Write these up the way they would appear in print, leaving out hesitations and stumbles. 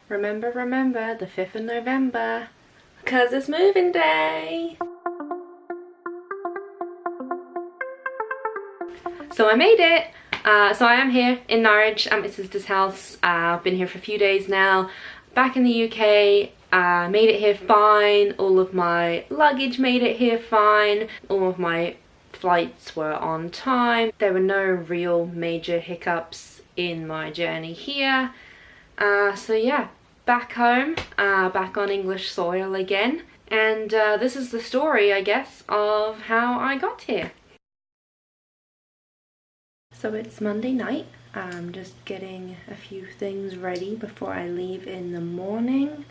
Remember, the 5th of November, because it's moving day. So I made it. So I am here in Norwich at my sister's house. I've been here for a few days now. Back in the UK, made it here fine. All of my luggage made it here fine. All of my flights were on time. There were no real major hiccups in my journey here. So yeah, back home, back on English soil again. And this is the story, I guess, of how I got here. So it's Monday night. I'm just getting a few things ready before I leave in the morning.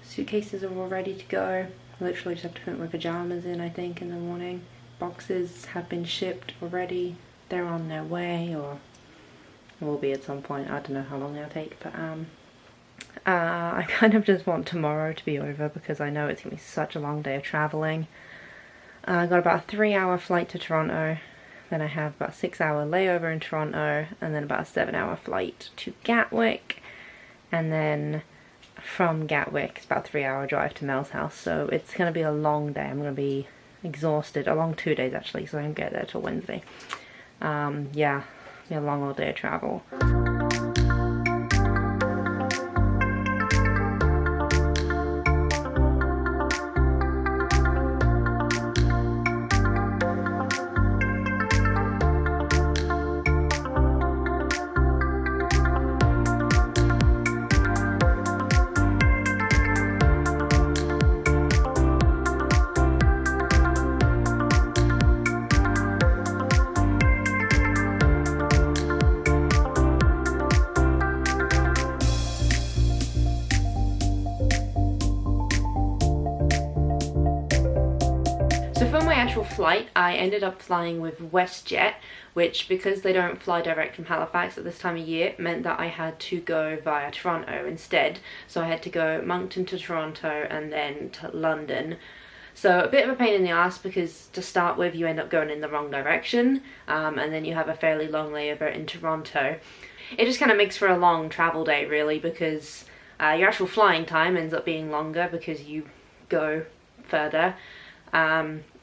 Suitcases are all ready to go. Literally just have to put my pajamas in, I think, in the morning. Boxes have been shipped already. They're on their way, or will be at some point. I don't know how long they'll take, but I kind of just want tomorrow to be over because I know it's gonna be such a long day of traveling. I got about a 3-hour flight to Toronto. Then I have about a 6-hour layover in Toronto, and then about a 7-hour flight to Gatwick, and then from Gatwick it's about a 3-hour drive to Mel's house. So it's going to be a long day. I'm going to be exhausted. A long 2 days actually, so I won't get there till Wednesday. Yeah, be a long old day of travel. So for my actual flight, I ended up flying with WestJet, which, because they don't fly direct from Halifax at this time of year, meant that I had to go via Toronto instead. So I had to go Moncton to Toronto and then to London. So a bit of a pain in the ass because to start with you end up going in the wrong direction, and then you have a fairly long layover in Toronto. It just kind of makes for a long travel day really, because your actual flying time ends up being longer because you go further.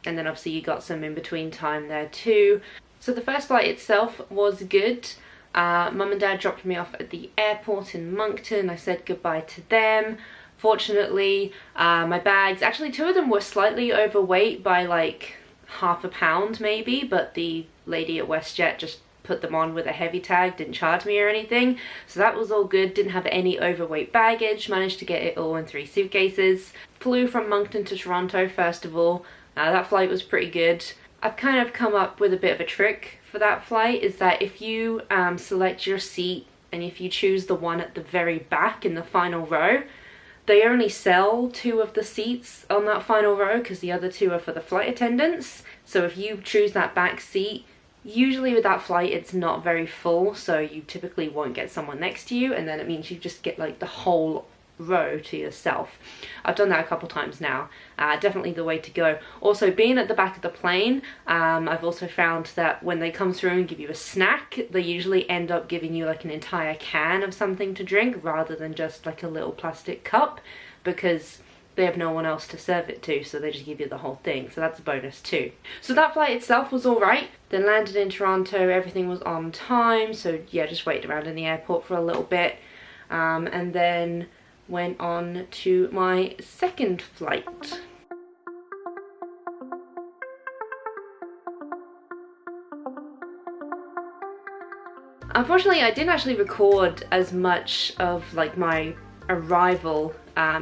And then obviously you got some in between time there too. So the first flight itself was good. Mum and Dad dropped me off at the airport in Moncton. I said goodbye to them. Fortunately, my bags, actually 2 of them were slightly overweight by like half a pound maybe, but the lady at WestJet just put them on with a heavy tag, didn't charge me or anything, so that was all good. Didn't have any overweight baggage, managed to get it all in 3 suitcases. Flew from Moncton to Toronto first of all. That flight was pretty good. I've kind of come up with a bit of a trick for that flight, is that if you select your seat and if you choose the one at the very back in the final row, they only sell 2 of the seats on that final row because the other 2 are for the flight attendants. So if you choose that back seat, usually with that flight it's not very full, so you typically won't get someone next to you, and then it means you just get like the whole row to yourself. I've done that a couple times now. Definitely the way to go. Also, being at the back of the plane, I've also found that when they come through and give you a snack, they usually end up giving you like an entire can of something to drink rather than just like a little plastic cup, because they have no one else to serve it to, so they just give you the whole thing. So that's a bonus too. So that flight itself was alright. Then landed in Toronto, everything was on time, so yeah, just waited around in the airport for a little bit, and then went on to my second flight. Unfortunately, I didn't actually record as much of like my arrival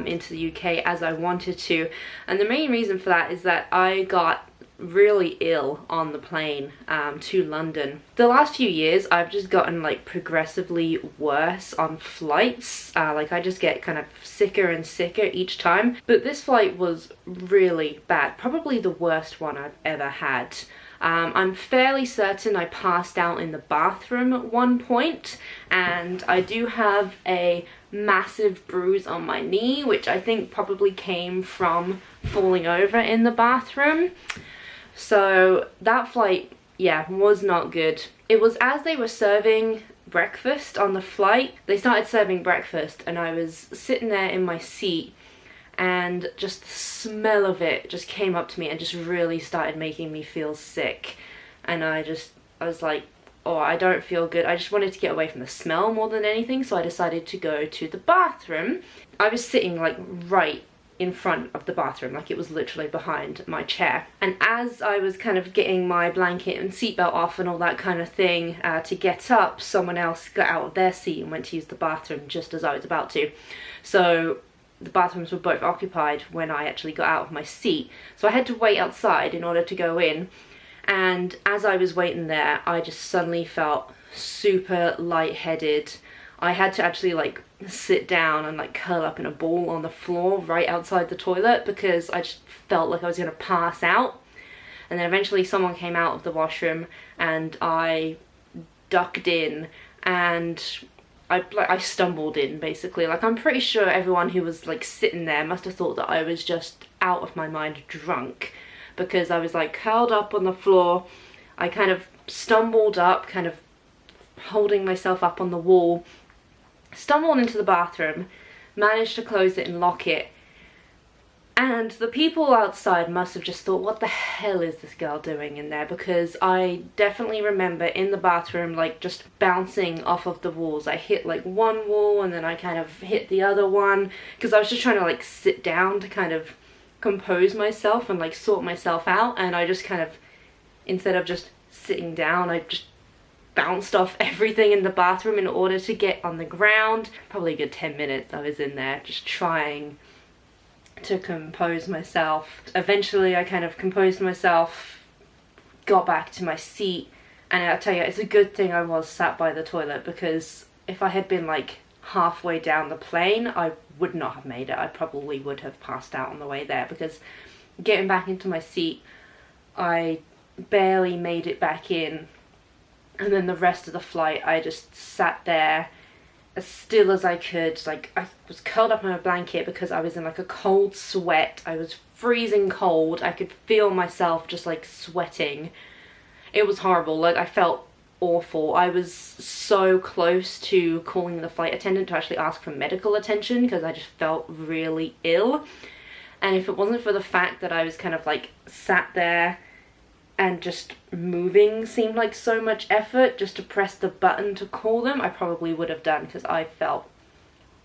into the UK as I wanted to, and the main reason for that is that I got really ill on the plane to London. The last few years I've just gotten like progressively worse on flights. Like I just get kind of sicker and sicker each time, but this flight was really bad, probably the worst one I've ever had. I'm fairly certain I passed out in the bathroom at one point, and I do have a massive bruise on my knee, which I think probably came from falling over in the bathroom. So that flight, yeah, was not good. It was as they were serving breakfast on the flight. They started serving breakfast and I was sitting there in my seat, and just the smell of it just came up to me and just really started making me feel sick. And I was like, oh, I don't feel good. I just wanted to get away from the smell more than anything, so I decided to go to the bathroom. I was sitting like right in front of the bathroom, like it was literally behind my chair. And as I was kind of getting my blanket and seatbelt off and all that kind of thing to get up, someone else got out of their seat and went to use the bathroom just as I was about to. So the bathrooms were both occupied when I actually got out of my seat. So I had to wait outside in order to go in. And as I was waiting there, I just suddenly felt super lightheaded. I had to actually like sit down and like curl up in a ball on the floor right outside the toilet because I just felt like I was gonna pass out. And then eventually someone came out of the washroom and I ducked in and I stumbled in basically. Like I'm pretty sure everyone who was like sitting there must have thought that I was just out of my mind drunk, because I was like curled up on the floor. I kind of stumbled up, kind of holding myself up on the wall, stumbled into the bathroom, managed to close it and lock it, and the people outside must have just thought, what the hell is this girl doing in there? Because I definitely remember in the bathroom like just bouncing off of the walls. I hit like one wall and then I kind of hit the other one because I was just trying to like sit down to kind of compose myself and like sort myself out, and I just kind of, instead of just sitting down, I just bounced off everything in the bathroom in order to get on the ground. Probably a good 10 minutes I was in there just trying to compose myself. Eventually I kind of composed myself, got back to my seat, and I'll tell you, it's a good thing I was sat by the toilet, because if I had been like halfway down the plane, I would not have made it. I probably would have passed out on the way there, because getting back into my seat, I barely made it back in. And then the rest of the flight, I just sat there as still as I could. Like I was curled up in a blanket because I was in like a cold sweat. I was freezing cold. I could feel myself just like sweating. It was horrible. Like I felt awful. I was so close to calling the flight attendant to actually ask for medical attention because I just felt really ill. And if it wasn't for the fact that I was kind of like sat there and just moving seemed like so much effort just to press the button to call them, I probably would have done, because I felt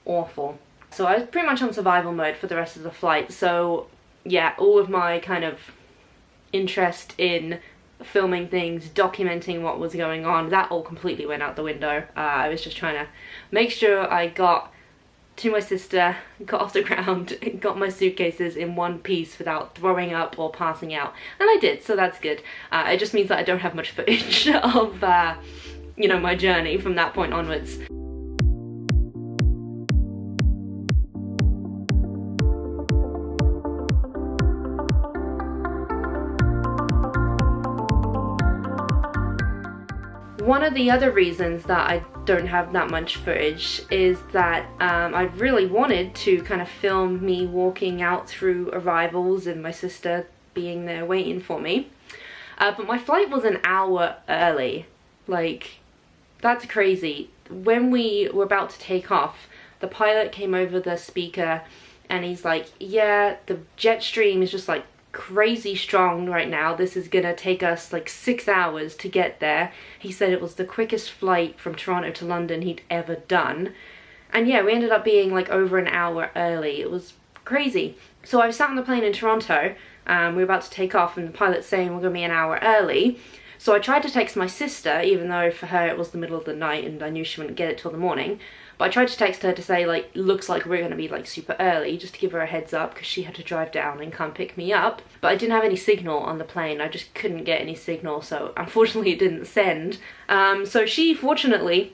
awful. So I was pretty much on survival mode for the rest of the flight. So yeah, all of my kind of interest in filming things, documenting what was going on, that all completely went out the window. I was just trying to make sure I got to my sister, got off the ground, got my suitcases in one piece without throwing up or passing out. And I did, so that's good. It just means that I don't have much footage of, you know, my journey from that point onwards. One of the other reasons that I don't have that much footage is that I really wanted to kind of film me walking out through arrivals and my sister being there waiting for me. But my flight was an hour early. Like, that's crazy. When we were about to take off, the pilot came over the speaker and he's like, yeah, the jet stream is just like crazy strong right now. This is gonna take us like 6 hours to get there. He said it was the quickest flight from Toronto to London he'd ever done. And yeah, we ended up being like over an hour early. It was crazy. So I was sat on the plane in Toronto, we were about to take off and the pilot's saying we're gonna be an hour early. So I tried to text my sister, even though for her it was the middle of the night and I knew she wouldn't get it till the morning. But I tried to text her to say, like, looks like we're going to be like super early, just to give her a heads up, because she had to drive down and come pick me up. But I didn't have any signal on the plane. I just couldn't get any signal, so unfortunately it didn't send. So she fortunately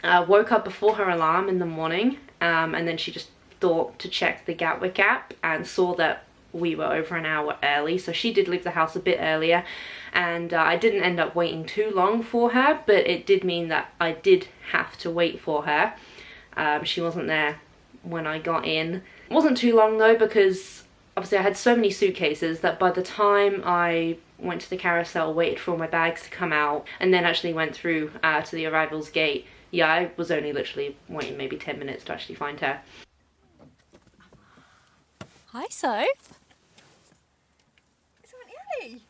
woke up before her alarm in the morning, and then she just thought to check the Gatwick app and saw that we were over an hour early. So she did leave the house a bit earlier, and I didn't end up waiting too long for her, but it did mean that I did have to wait for her. She wasn't there when I got in. It wasn't too long though, because obviously I had so many suitcases that by the time I went to the carousel, waited for all my bags to come out, and then actually went through to the arrivals gate, yeah, I was only literally waiting maybe 10 minutes to actually find her. Hi, Soph. It's Aunt Ellie.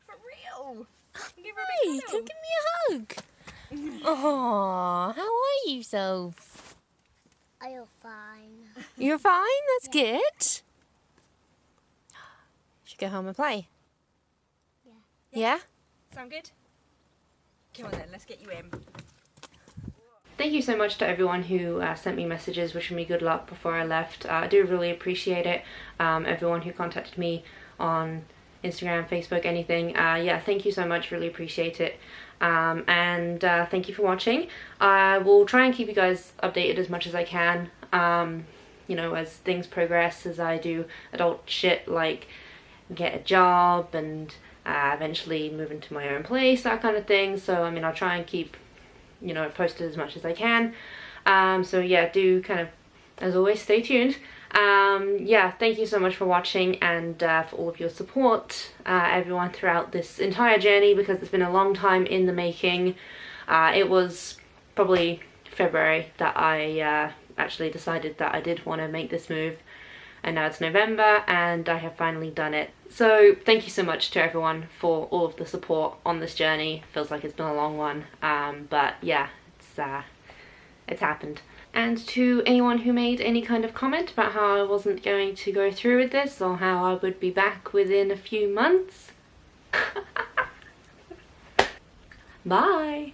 For real. Hey, come give me a hug. Oh, how are you, Soph? I'm fine. You're fine? That's good. Should go home and play? Yeah? Sound good? Come on then, let's get you in. Thank you so much to everyone who sent me messages wishing me good luck before I left. I do really appreciate it. Everyone who contacted me on Instagram, Facebook, anything. Yeah, thank you so much, really appreciate it. And thank you for watching. I will try and keep you guys updated as much as I can, you know, as things progress, as I do adult shit like get a job and eventually move into my own place, that kind of thing. So I mean, I'll try and keep, you know, posted as much as I can. So yeah, do kind of, as always, stay tuned. Yeah, thank you so much for watching and for all of your support, everyone, throughout this entire journey, because it's been a long time in the making. It was probably February that I actually decided that I did want to make this move, and now it's November and I have finally done it. So thank you so much to everyone for all of the support on this journey. Feels like it's been a long one, but yeah, it's happened. And to anyone who made any kind of comment about how I wasn't going to go through with this, or how I would be back within a few months, bye!